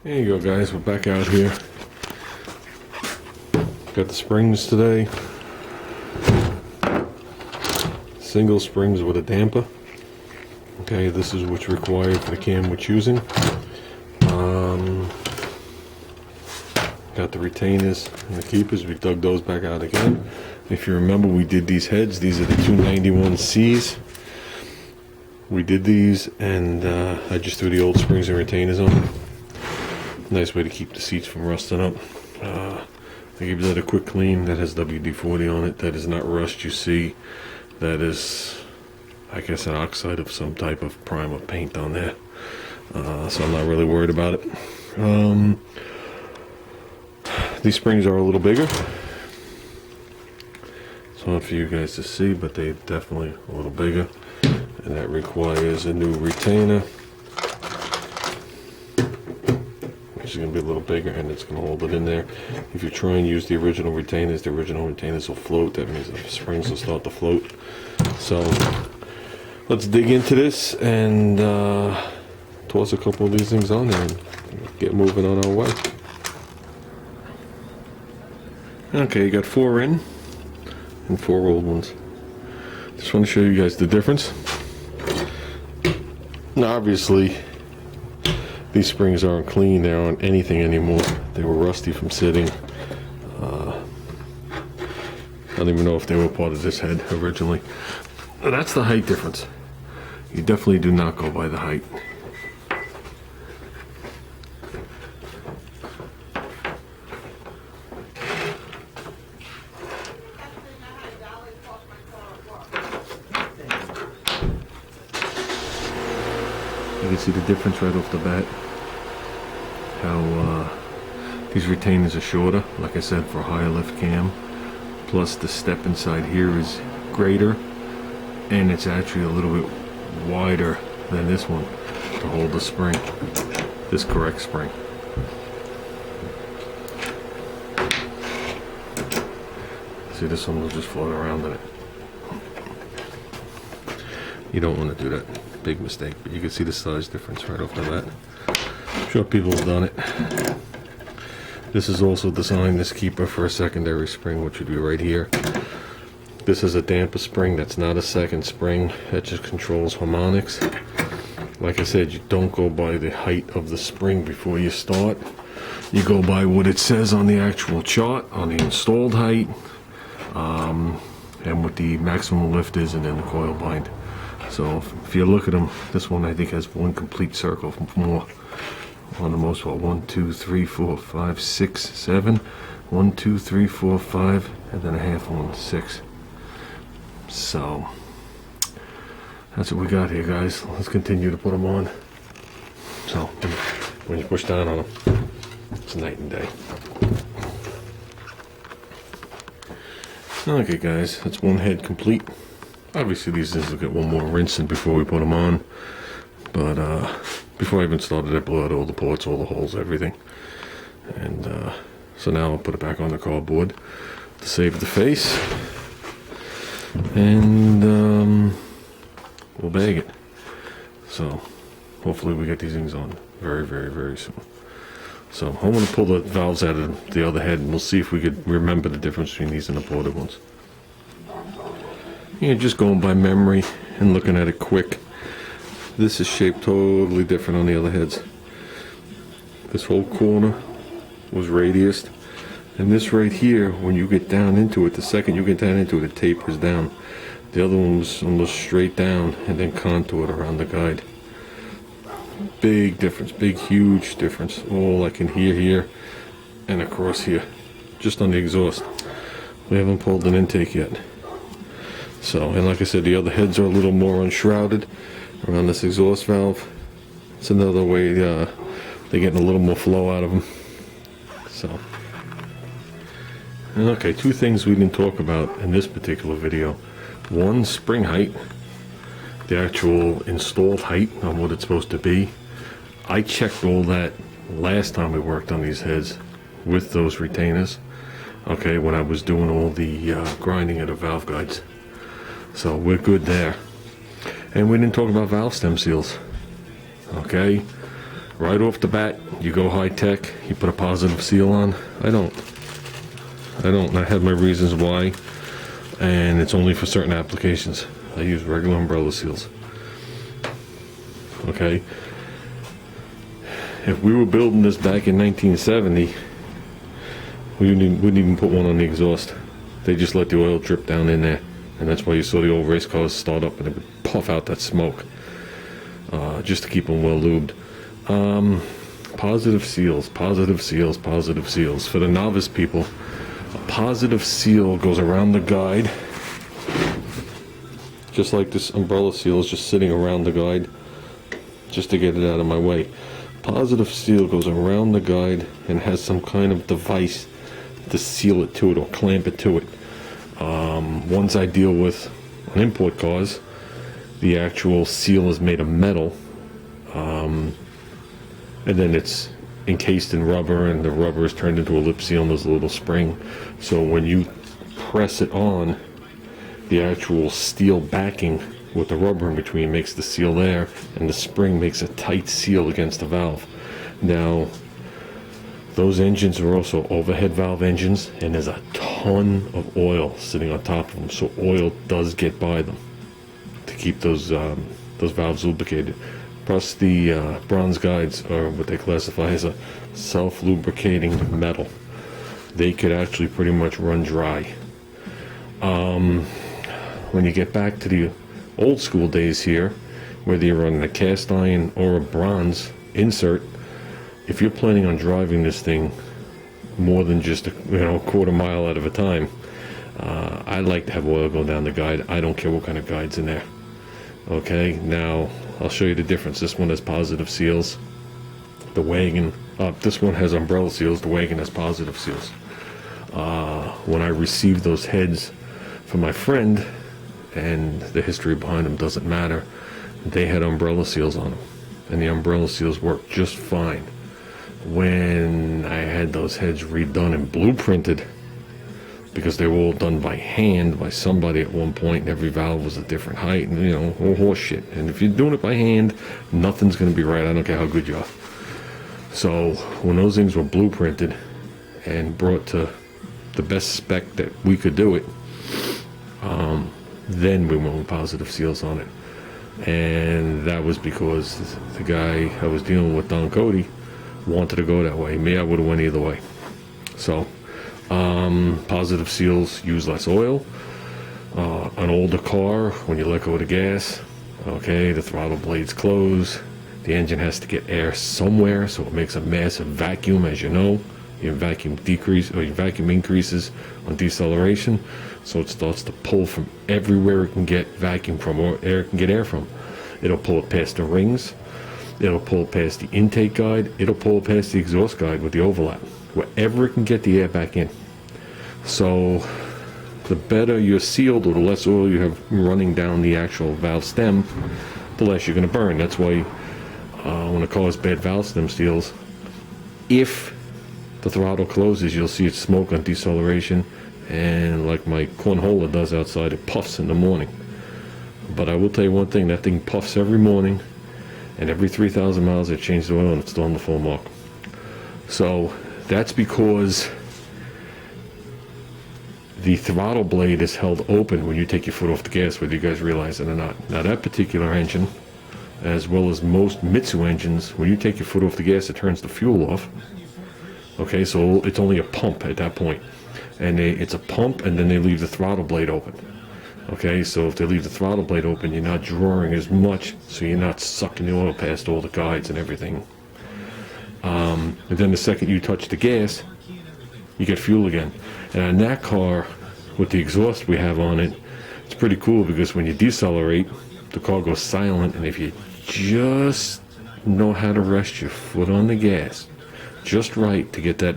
There you go, guys, we're back out here. Got the springs today. Single springs with a damper. Okay, this is what's required for the cam we're choosing. Got the retainers and the keepers. We dug those back out again. If you remember, we did these heads. These are the 291Cs. We did these, and I just threw the old springs and retainers on. Nice way to keep the seats from rusting up. I gave that a quick clean. That has WD-40 on it. That is not rust you see. That is, I guess, an oxide of some type of primer paint on there. So I'm not really worried about it. These springs are a little bigger. It's hard for you guys to see, but they're definitely a little bigger. And that requires a new retainer, which is going to be a little bigger, and it's going to hold it in there. If you try and use the original retainers will float. That means the springs will start to float. So let's dig into this and toss a couple of these things on there and get moving on our way. Okay, you got 4 in and 4 old ones. Just want to show you guys the difference. Now, obviously, these springs aren't clean. They aren't anything anymore. They were rusty from sitting. I don't even know if they were part of this head originally. Now, that's the height difference. You definitely do not go by the height. You can see the difference right off the bat. How these retainers are shorter, like I said, for a higher lift cam. Plus the step inside here is greater, and it's actually a little bit wider than this one to hold the spring, this correct spring. See, this one will just float around in it. You don't want to do that. Big mistake, but you can see the size difference right off the bat. I'm sure people have done it. This is also designed, this keeper, for a secondary spring, which would be right here. This is a damper spring. That's not a second spring. That just controls harmonics. Like I said, you don't go by the height of the spring before you start. You go by what it says on the actual chart, on the installed height, and what the maximum lift is, and then the coil bind. So if you look at them, this one I think has one complete circle more on the most part. 1, 2, 3, 4, 5, 6, 7. 1, 2, 3, 4, 5, and then a half one, 6. So that's what we got here, guys. Let's continue to put them on. So when you push down on them, it's night and day. Okay, guys, that's one head complete. Obviously, these things will get one more rinsing before we put them on. But before I even started, I blew out all the ports, all the holes, everything. And so now I'll put it back on the cardboard to save the face. And we'll bag it. So hopefully we get these things on very, very, very soon. So I'm going to pull the valves out of the other head, and we'll see if we could remember the difference between these and the ported ones. Yeah, just going by memory and looking at it quick. This is shaped totally different on the other heads. This whole corner was radiused, and this right here, when you get down into it, the second you get down into it, it tapers down. The other one was almost straight down and then contoured around the guide. Big difference, big huge difference. All I can hear here and across here, just on the exhaust. We haven't pulled an intake yet. So, and like I said, the other heads are a little more unshrouded around this exhaust valve. It's another way they're getting a little more flow out of them. So, and okay, 2 things we didn't talk about in this particular video. One, spring height, the actual installed height on what it's supposed to be. I checked all that last time we worked on these heads with those retainers. Okay, when I was doing all the grinding of the valve guides. So we're good there. And we didn't talk about valve stem seals. Okay, right off the bat, you go high tech, you put a positive seal on. I don't. And I have my reasons why, and it's only for certain applications. I use regular umbrella seals. Okay? If we were building this back in 1970, we wouldn't even put one on the exhaust. They just let the oil drip down in there, and that's why you saw the old race cars start up and it would puff out that smoke, just to keep them well lubed. Positive seals. For the novice people, a positive seal goes around the guide, just like this umbrella seal is just sitting around the guide, just to get it out of my way. Positive seal goes around the guide and has some kind of device to seal it to it or clamp it to it. Ones I deal with on import cars, the actual seal is made of metal, and then it's encased in rubber, and the rubber is turned into a lip seal and there's a little spring. So when you press it on, the actual steel backing with the rubber in between makes the seal there, and the spring makes a tight seal against the valve. Now, those engines are also overhead valve engines, and there's a ton of oil sitting on top of them, so oil does get by them to keep those valves lubricated. Plus, the bronze guides are what they classify as a self-lubricating metal. They could actually pretty much run dry. When you get back to the old school days here, whether you're running a cast iron or a bronze insert, if you're planning on driving this thing more than just a quarter mile out of a time, I like to have oil go down the guide. I don't care what kind of guide's in there. Okay, now I'll show you the difference. This one has positive seals. The wagon, this one has umbrella seals. The wagon has positive seals. When I received those heads from my friend, and the history behind them doesn't matter, they had umbrella seals on them, and the umbrella seals worked just fine. When I had those heads redone and blueprinted, because they were all done by hand by somebody at one point, and every valve was a different height, and all horse shit. And if you're doing it by hand, nothing's going to be right. I don't care how good you are. So when those things were blueprinted and brought to the best spec that we could do it, then we went with positive seals on it. And that was because the guy I was dealing with, Don Cody, wanted to go that way. Me, I would have went either way. So positive seals use less oil. An older car, when you let go of the gas, okay, the throttle blades close, the engine has to get air somewhere, so it makes a massive vacuum. As you know, your vacuum increases on deceleration, so it starts to pull from everywhere it can get vacuum from, or air can get air from. It'll pull it past the rings, it'll pull it past the intake guide, it'll pull it past the exhaust guide with the overlap, wherever it can get the air back in. So the better you're sealed, or the less oil you have running down the actual valve stem, the less you're going to burn. That's why when a car has bad valve stem seals, if the throttle closes, you'll see it smoke on deceleration, and like my cornholer does outside, it puffs in the morning. But I will tell you one thing, that thing puffs every morning, and every 3,000 miles I change the oil and it's still on the full mark. So that's because the throttle blade is held open when you take your foot off the gas, whether you guys realize it or not. Now that particular engine, as well as most Mitsu engines, when you take your foot off the gas, it turns the fuel off. Okay, so it's only a pump at that point. And it's a pump, and then they leave the throttle blade open. Okay, so if they leave the throttle blade open, you're not drawing as much, so you're not sucking the oil past all the guides and everything. And then the second you touch the gas, you get fuel again. And on that car, with the exhaust we have on it, it's pretty cool, because when you decelerate, the car goes silent, and if you just know how to rest your foot on the gas just right to get that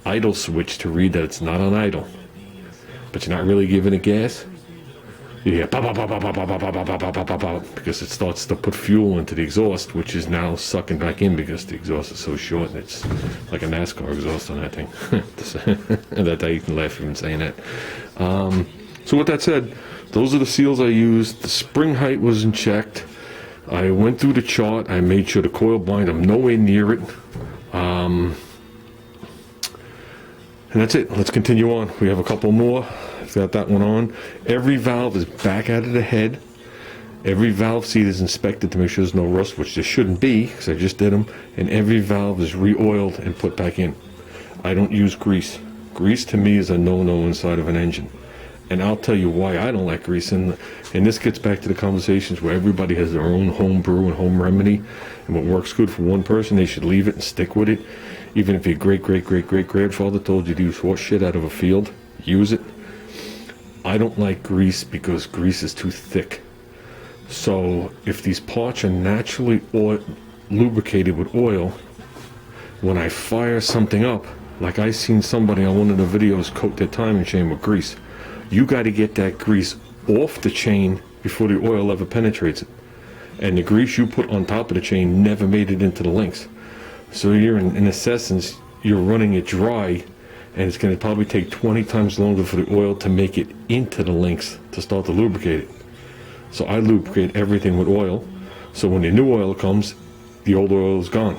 idle switch to read that it's not on idle, but you're not really giving it gas, you hear pop, pop, pop, pop, pop, pop, pop, pop, pop, pop, pop, because it starts to put fuel into the exhaust, which is now sucking back in because the exhaust is so short, and it's like a NASCAR exhaust on that thing. And that you can laugh even saying that. So with that said, those are the seals I used. The spring height wasn't checked. I went through the chart. I made sure the coil blind, I'm nowhere near it. And that's it. Let's continue on. We have a couple more. I've got that one on. Every valve is back out of the head. Every valve seat is inspected to make sure there's no rust, which there shouldn't be, because I just did them. And every valve is re-oiled and put back in. I don't use grease. Grease to me is a no-no inside of an engine. And I'll tell you why I don't like grease. And this gets back to the conversations where everybody has their own home brew and home remedy. And what works good for one person, they should leave it and stick with it. Even if your great-great-great-great-grandfather told you to use horse shit out of a field, use it. I don't like grease because grease is too thick. So if these parts are naturally lubricated with oil, when I fire something up, like I seen somebody on one of the videos coat their timing chain with grease, you got to get that grease off the chain before the oil ever penetrates it. And the grease you put on top of the chain never made it into the links. So you're in essence, you're running it dry, and it's going to probably take 20 times longer for the oil to make it into the links to start to lubricate it. So I lubricate everything with oil, so when the new oil comes, the old oil is gone.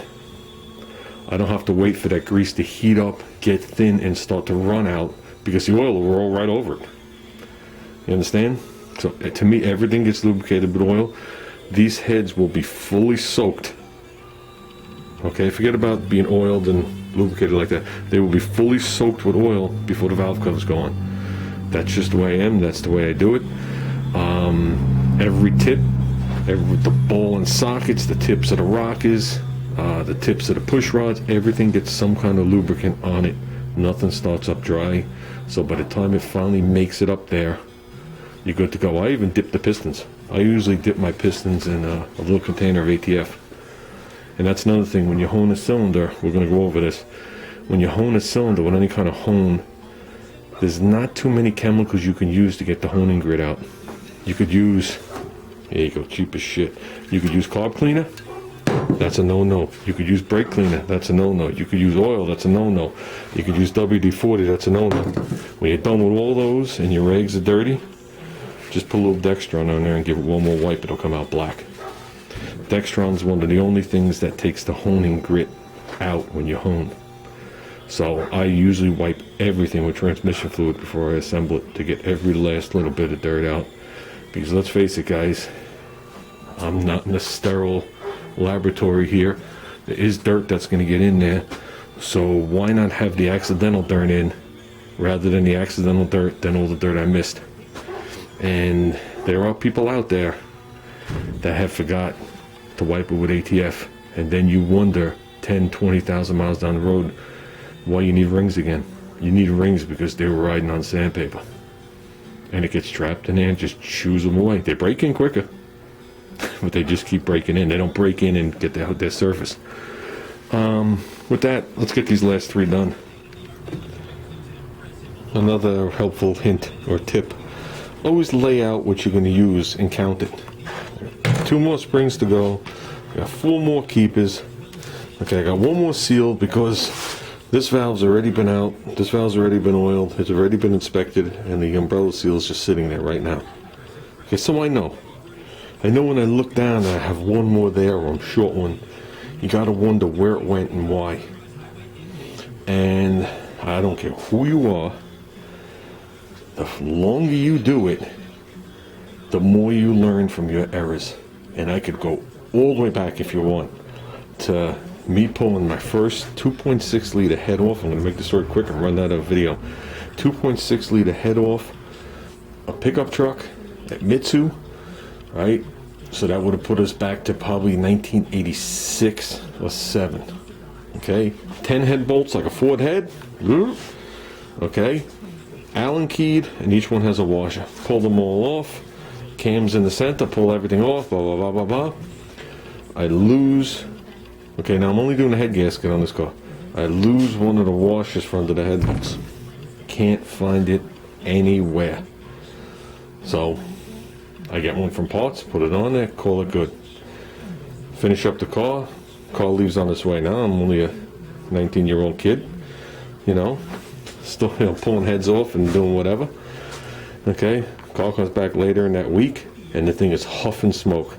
I don't have to wait for that grease to heat up, get thin, and start to run out, because the oil will roll right over it. You understand? So to me, everything gets lubricated with oil. These heads will be fully soaked. Okay, forget about being oiled and lubricated like that. They will be fully soaked with oil before the valve covers go on. That's just the way I am. That's the way I do it. Every tip, the ball and sockets, the tips of the rockers, the tips of the push rods, everything gets some kind of lubricant on it. Nothing starts up dry. So by the time it finally makes it up there, you're good to go. I even dip the pistons. I usually dip my pistons in a little container of ATF. And that's another thing, when you hone a cylinder, we're going to go over this. When you hone a cylinder with any kind of hone, there's not too many chemicals you can use to get the honing grit out. You could use, there you go, cheap as shit. You could use carb cleaner, that's a no-no. You could use brake cleaner, that's a no-no. You could use oil, that's a no-no. You could use WD-40, that's a no-no. When you're done with all those and your rags are dirty, just put a little Dextron on there and give it one more wipe, it'll come out black. Dextron is one of the only things that takes the honing grit out when you hone. So I usually wipe everything with transmission fluid before I assemble it to get every last little bit of dirt out. Because let's face it, guys, I'm not in a sterile laboratory here. There is dirt that's going to get in there. So why not have the accidental dirt in rather than the accidental dirt than all the dirt I missed? And there are people out there that have forgot to wipe it with ATF, and then you wonder 10, 20,000 miles down the road why you need rings again. You need rings because they were riding on sandpaper, and it gets trapped in there and just chews them away. They break in quicker, but they just keep breaking in. They don't break in and get their surface. With that, let's get these last three done. Another helpful hint or tip: always lay out what you're going to use and count it. 2 more springs to go. I got 4 more keepers. Okay, I got 1 more seal because this valve's already been out. This valve's already been oiled. It's already been inspected, and the umbrella seal is just sitting there right now. Okay, so I know when I look down and I have 1 more there, or I'm short one, you gotta wonder where it went and why. And I don't care who you are, the longer you do it, the more you learn from your errors. And I could go all the way back, if you want, to me pulling my first 2.6 liter head off. I'm going to make this story quick and run out of video. 2.6 liter head off a pickup truck at Mitsu, right? So that would have put us back to probably 1986 or 7. Okay, 10 head bolts like a Ford head. Okay, Allen keyed, and each one has a washer. Pull them all off. Cams in the center, pull everything off, blah, blah, blah, blah, blah. I lose, okay, now I'm only doing the head gasket on this car. I lose one of the washers for under the head bolts. Can't find it anywhere. So, I get one from parts, put it on there, call it good. Finish up the car leaves on its way. Now I'm only a 19-year-old kid, you know, still pulling heads off and doing whatever. Okay. Car comes back later in that week, and the thing is huffing smoke.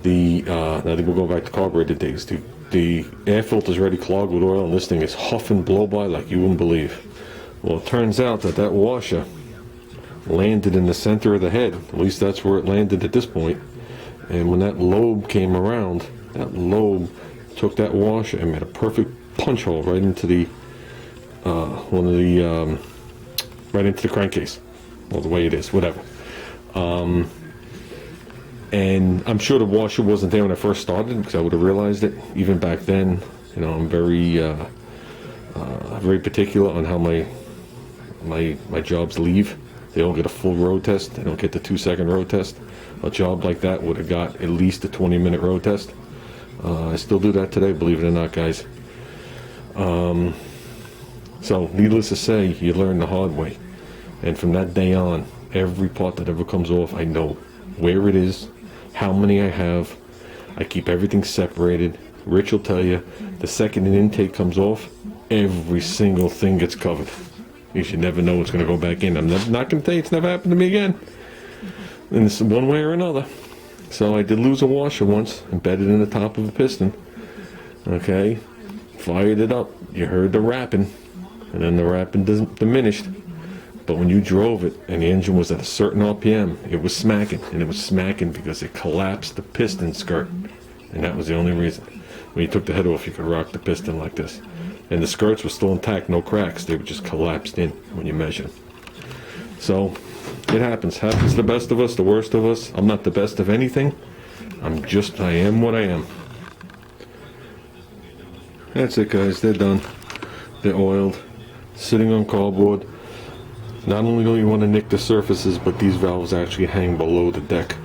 Now we'll go back to carburetor days. The air filter is already clogged with oil, and this thing is huffing blow by like you wouldn't believe. Well, it turns out that washer landed in the center of the head. At least that's where it landed at this point. And when that lobe came around, that lobe took that washer and made a perfect punch hole right into the right into the crankcase. Well, the way it is, whatever. And I'm sure the washer wasn't there when I first started, because I would have realized it. Even back then, you know, I'm very particular on how my jobs leave. They don't get a full road test. They don't get the 2-second road test. A job like that would have got at least a 20-minute road test. I still do that today, believe it or not, guys. So, needless to say, you learn the hard way. And from that day on, every part that ever comes off, I know where it is, how many I have. I keep everything separated. Rich will tell you, the second an intake comes off, every single thing gets covered. You should never know what's going to go back in. I'm not going to tell you it's never happened to me again. And it's one way or another. So I did lose a washer once, embedded in the top of a piston. Okay, fired it up. You heard the rapping, and then the rapping diminished. But when you drove it and the engine was at a certain RPM, it was smacking. And it was smacking because it collapsed the piston skirt. And that was the only reason. When you took the head off, you could rock the piston like this. And the skirts were still intact, no cracks. They were just collapsed in when you measure them. So, it happens. Happens to the best of us, the worst of us. I'm not the best of anything. I am what I am. That's it, guys. They're done. They're oiled. Sitting on cardboard. Not only do you want to nick the surfaces, but these valves actually hang below the deck.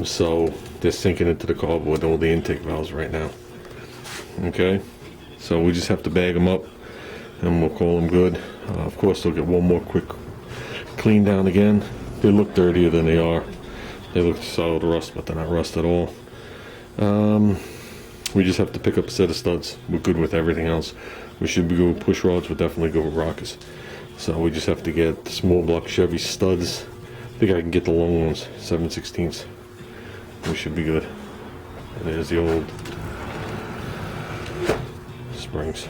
So they're sinking into the cardboard, all the intake valves right now. Okay? So we just have to bag them up, and we'll call them good. Of course, they'll get one more quick clean down again. They look dirtier than they are. They look solid rust, but they're not rust at all. We just have to pick up a set of studs. We're good with everything else. We should be good with push rods. We're definitely good with rockers. So we just have to get the small block Chevy studs. I think I can get the long ones, 7/16. We should be good. And there's the old springs.